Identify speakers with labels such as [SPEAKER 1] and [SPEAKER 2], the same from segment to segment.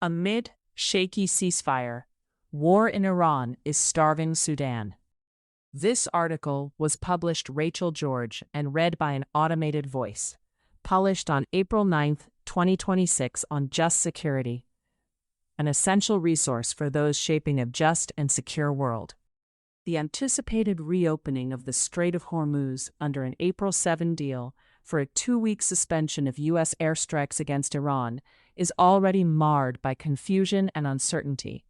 [SPEAKER 1] Amid shaky ceasefire, war in Iran is starving Sudan. This article was published Rachel George and read by an automated voice. Published on April 9, 2026 on Just Security, an essential resource for those shaping a just and secure world. The anticipated reopening of the Strait of Hormuz under an April 7 deal for a 2-week suspension of U.S. airstrikes against Iran is already marred by confusion and uncertainty.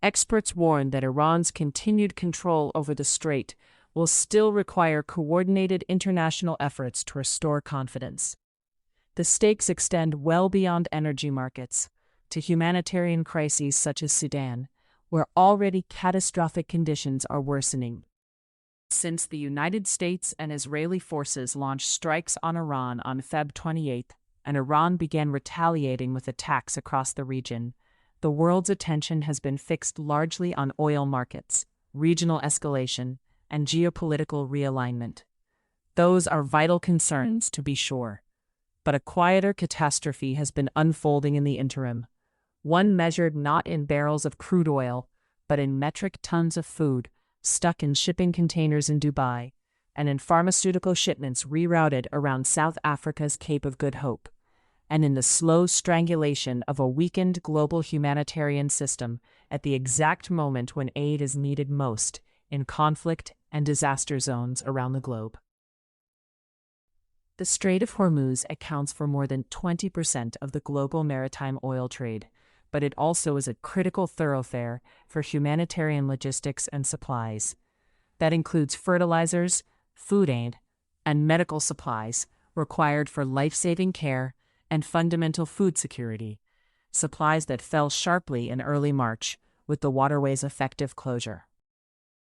[SPEAKER 1] Experts warn that Iran's continued control over the strait will still require coordinated international efforts to restore confidence. The stakes extend well beyond energy markets to humanitarian crises such as Sudan, where already catastrophic conditions are worsening. Since the United States and Israeli forces launched strikes on Iran on February 28, and Iran began retaliating with attacks across the region, the world's attention has been fixed largely on oil markets, regional escalation, and geopolitical realignment. Those are vital concerns, to be sure. But a quieter catastrophe has been unfolding in the interim, one measured not in barrels of crude oil, but in metric tons of food stuck in shipping containers in Dubai, and in pharmaceutical shipments rerouted around South Africa's Cape of Good Hope, and in the slow strangulation of a weakened global humanitarian system at the exact moment when aid is needed most in conflict and disaster zones around the globe. The Strait of Hormuz accounts for more than 20% of the global maritime oil trade, but it also is a critical thoroughfare for humanitarian logistics and supplies. That includes fertilizers, food aid, and medical supplies required for life-saving care and fundamental food security, supplies that fell sharply in early March with the waterway's effective closure.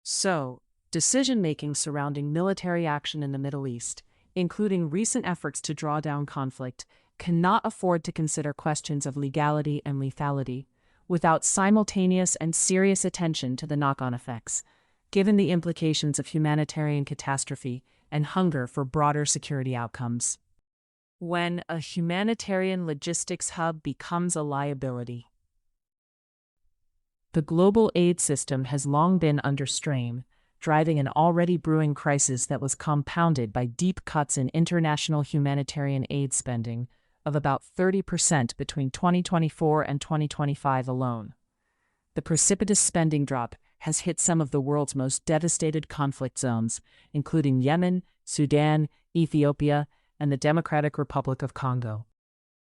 [SPEAKER 1] So, decision-making surrounding military action in the Middle East, including recent efforts to draw down conflict, cannot afford to consider questions of legality and lethality without simultaneous and serious attention to the knock-on effects, given the implications of humanitarian catastrophe and hunger for broader security outcomes. When a humanitarian logistics hub becomes a liability. The global aid system has long been under strain, driving an already brewing crisis that was compounded by deep cuts in international humanitarian aid spending of about 30% between 2024 and 2025 alone. The precipitous spending drop has hit some of the world's most devastated conflict zones, including Yemen, Sudan, Ethiopia, and the Democratic Republic of Congo.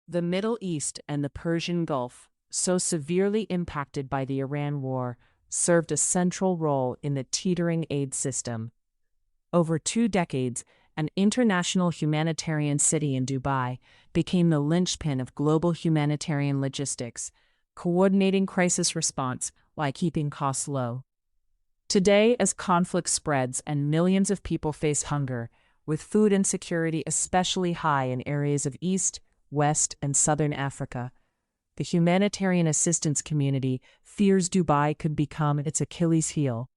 [SPEAKER 1] The Middle East and the Persian Gulf, so severely impacted by the Iran war, served a central role in the teetering aid system. Over 2 decades, an international humanitarian city in Dubai became the linchpin of global humanitarian logistics, coordinating crisis response while keeping costs low. Today, as conflict spreads and millions of people face hunger, with food insecurity especially high in areas of East, West, and Southern Africa, the humanitarian assistance community fears Dubai could become its Achilles heel.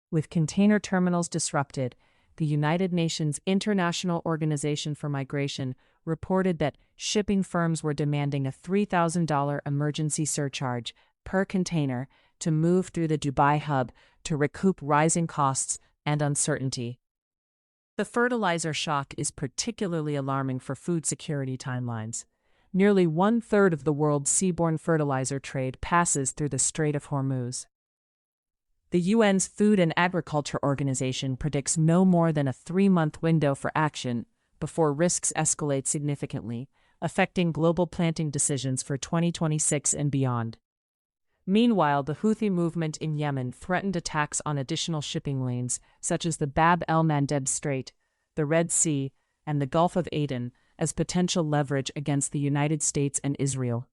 [SPEAKER 1] With container terminals disrupted, the United Nations International Organization for Migration reported that shipping firms were demanding a $3,000 emergency surcharge per container to move through the Dubai hub to recoup rising costs and uncertainty. The fertilizer shock is particularly alarming for food security timelines. Nearly 1/3 of the world's seaborne fertilizer trade passes through the Strait of Hormuz. The UN's Food and Agriculture Organization predicts no more than a 3-month window for action before risks escalate significantly, affecting global planting decisions for 2026 and beyond. Meanwhile, the Houthi movement in Yemen threatened attacks on additional shipping lanes, such as the Bab el-Mandeb Strait, the Red Sea, and the Gulf of Aden, as potential leverage against the United States and Israel.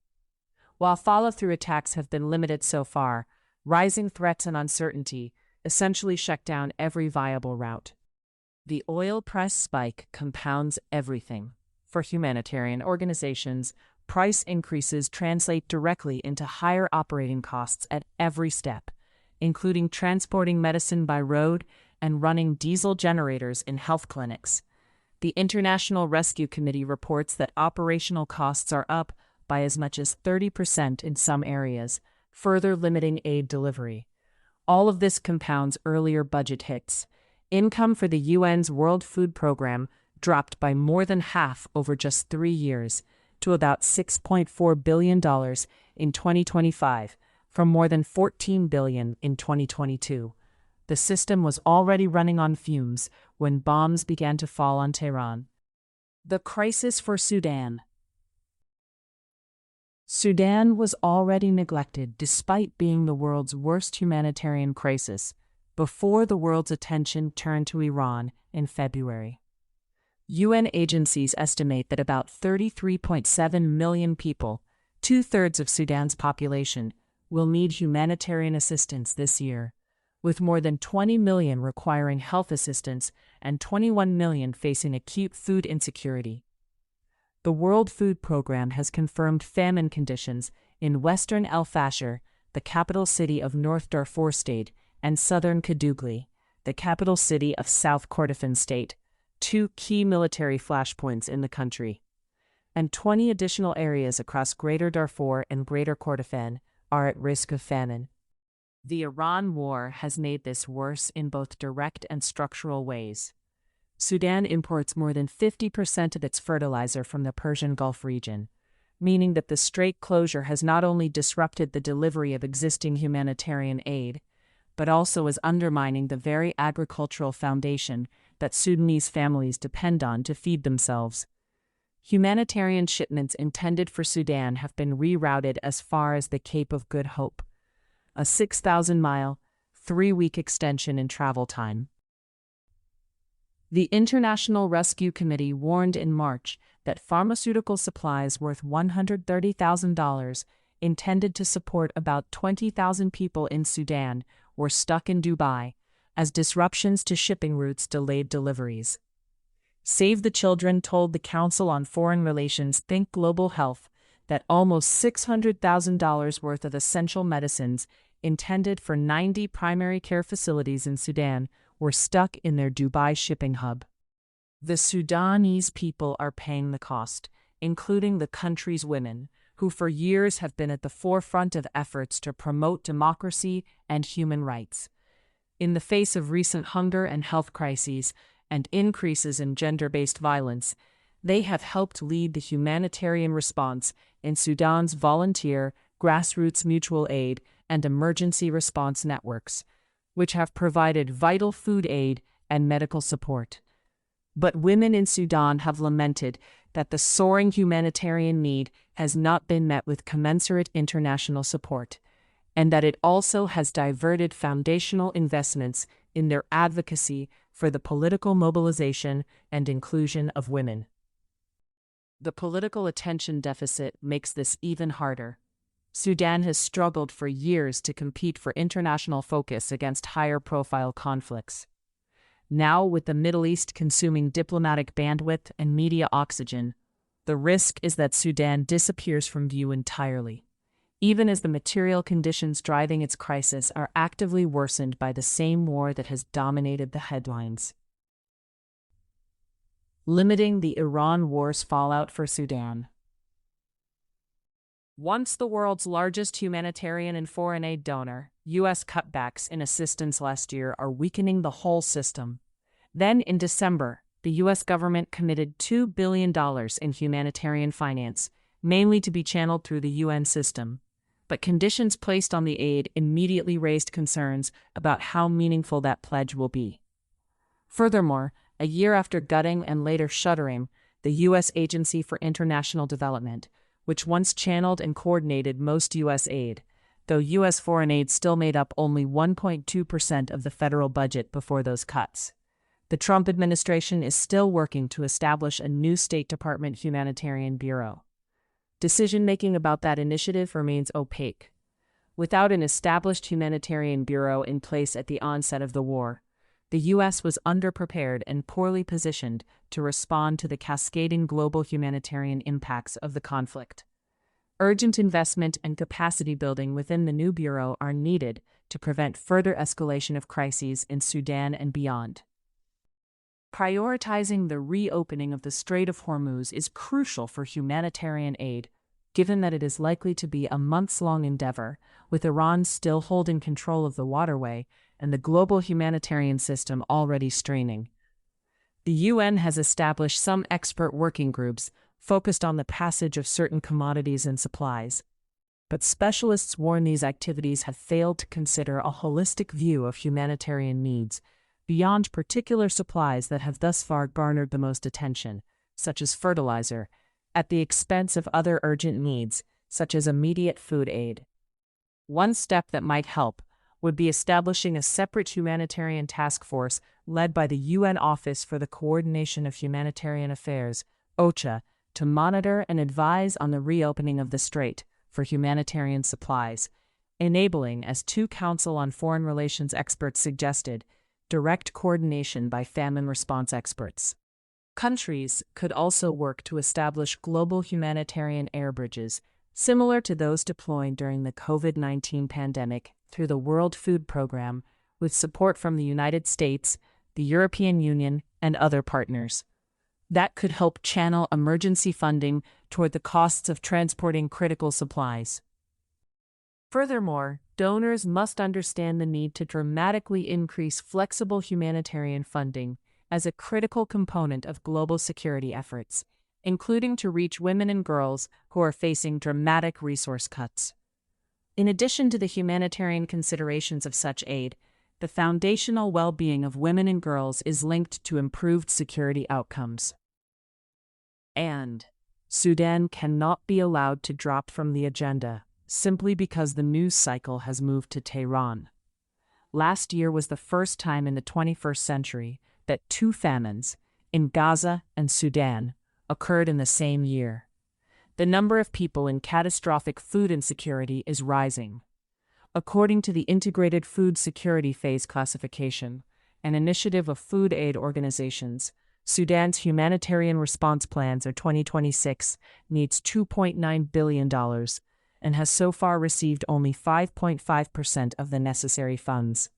[SPEAKER 1] While follow-through attacks have been limited so far, rising threats and uncertainty essentially shut down every viable route. The oil price spike compounds everything. For humanitarian organizations, price increases translate directly into higher operating costs at every step, including transporting medicine by road and running diesel generators in health clinics. The International Rescue Committee reports that operational costs are up by as much as 30% in some areas, further limiting aid delivery. All of this compounds earlier budget hits. Income for the UN's World Food Program dropped by more than half over just 3 years, to about $6.4 billion in 2025, from more than $14 billion in 2022. The system was already running on fumes when bombs began to fall on Tehran. The crisis for Sudan. Sudan was already neglected despite being the world's worst humanitarian crisis before the world's attention turned to Iran in February. UN agencies estimate that about 33.7 million people, 2/3 of Sudan's population, will need humanitarian assistance this year, with more than 20 million requiring health assistance and 21 million facing acute food insecurity. The World Food Program has confirmed famine conditions in western El Fasher, the capital city of North Darfur State, and southern Kadugli, the capital city of South Kordofan State, 2 key military flashpoints in the country. And 20 additional areas across Greater Darfur and Greater Kordofan are at risk of famine. The Iran war has made this worse in both direct and structural ways. Sudan imports more than 50% of its fertilizer from the Persian Gulf region, meaning that the strait closure has not only disrupted the delivery of existing humanitarian aid, but also is undermining the very agricultural foundation that Sudanese families depend on to feed themselves. Humanitarian shipments intended for Sudan have been rerouted as far as the Cape of Good Hope, a 6,000-mile, 3-week extension in travel time. The International Rescue Committee warned in March that pharmaceutical supplies worth $130,000 intended to support about 20,000 people in Sudan were stuck in Dubai, as disruptions to shipping routes delayed deliveries. Save the Children told the Council on Foreign Relations Think Global Health that almost $600,000 worth of essential medicines intended for 90 primary care facilities in Sudan were stuck in their Dubai shipping hub. The Sudanese people are paying the cost, including the country's women, who for years have been at the forefront of efforts to promote democracy and human rights. In the face of recent hunger and health crises and increases in gender-based violence, they have helped lead the humanitarian response in Sudan's volunteer, grassroots mutual aid, and emergency response networks, which have provided vital food aid and medical support. But women in Sudan have lamented that the soaring humanitarian need has not been met with commensurate international support, and that it also has diverted foundational investments in their advocacy for the political mobilization and inclusion of women. The political attention deficit makes this even harder. Sudan has struggled for years to compete for international focus against higher-profile conflicts. Now, with the Middle East consuming diplomatic bandwidth and media oxygen, the risk is that Sudan disappears from view entirely, even as the material conditions driving its crisis are actively worsened by the same war that has dominated the headlines. Limiting the Iran war's fallout for Sudan. Once the world's largest humanitarian and foreign aid donor, U.S. cutbacks in assistance last year are weakening the whole system. Then, in December, the U.S. government committed $2 billion in humanitarian finance, mainly to be channeled through the UN system. But conditions placed on the aid immediately raised concerns about how meaningful that pledge will be. Furthermore, a year after gutting and later shuttering the U.S. Agency for International Development, which once channeled and coordinated most U.S. aid, though U.S. foreign aid still made up only 1.2% of the federal budget before those cuts. The Trump administration is still working to establish a new State Department humanitarian bureau. Decision-making about that initiative remains opaque. Without an established humanitarian bureau in place at the onset of the war, the U.S. was underprepared and poorly positioned to respond to the cascading global humanitarian impacts of the conflict. Urgent investment and capacity building within the new bureau are needed to prevent further escalation of crises in Sudan and beyond. Prioritizing the reopening of the Strait of Hormuz is crucial for humanitarian aid, given that it is likely to be a months-long endeavor, with Iran still holding control of the waterway and the global humanitarian system already straining. The UN has established some expert working groups focused on the passage of certain commodities and supplies, but specialists warn these activities have failed to consider a holistic view of humanitarian needs beyond particular supplies that have thus far garnered the most attention, such as fertilizer, at the expense of other urgent needs, such as immediate food aid. One step that might help would be establishing a separate humanitarian task force led by the UN Office for the Coordination of Humanitarian Affairs, OCHA, to monitor and advise on the reopening of the strait for humanitarian supplies, enabling, as two Council on Foreign Relations experts suggested, direct coordination by famine response experts. Countries could also work to establish global humanitarian air bridges, similar to those deployed during the COVID-19 pandemic through the World Food Program, with support from the United States, the European Union, and other partners. That could help channel emergency funding toward the costs of transporting critical supplies. Furthermore, donors must understand the need to dramatically increase flexible humanitarian funding as a critical component of global security efforts, including to reach women and girls who are facing dramatic resource cuts. In addition to the humanitarian considerations of such aid, the foundational well-being of women and girls is linked to improved security outcomes. And Sudan cannot be allowed to drop from the agenda simply because the news cycle has moved to Tehran. Last year was the first time in the 21st century that two famines, in Gaza and Sudan, occurred in the same year. The number of people in catastrophic food insecurity is rising. According to the Integrated Food Security Phase Classification, an initiative of food aid organizations, Sudan's humanitarian response plans of 2026 needs $2.9 billion and has so far received only 5.5% of the necessary funds.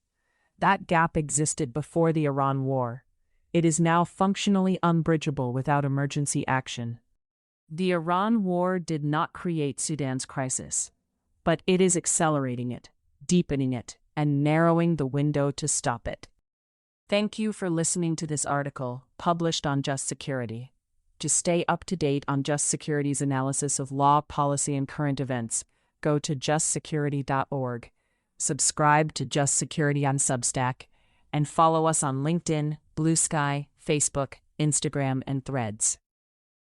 [SPEAKER 1] That gap existed before the Iran war. It is now functionally unbridgeable without emergency action. The Iran war did not create Sudan's crisis, but it is accelerating it, deepening it, and narrowing the window to stop it. Thank you for listening to this article, published on Just Security. To stay up to date on Just Security's analysis of law, policy, and current events, go to justsecurity.org, subscribe to Just Security on Substack, and follow us on LinkedIn, Blue Sky, Facebook, Instagram, and Threads.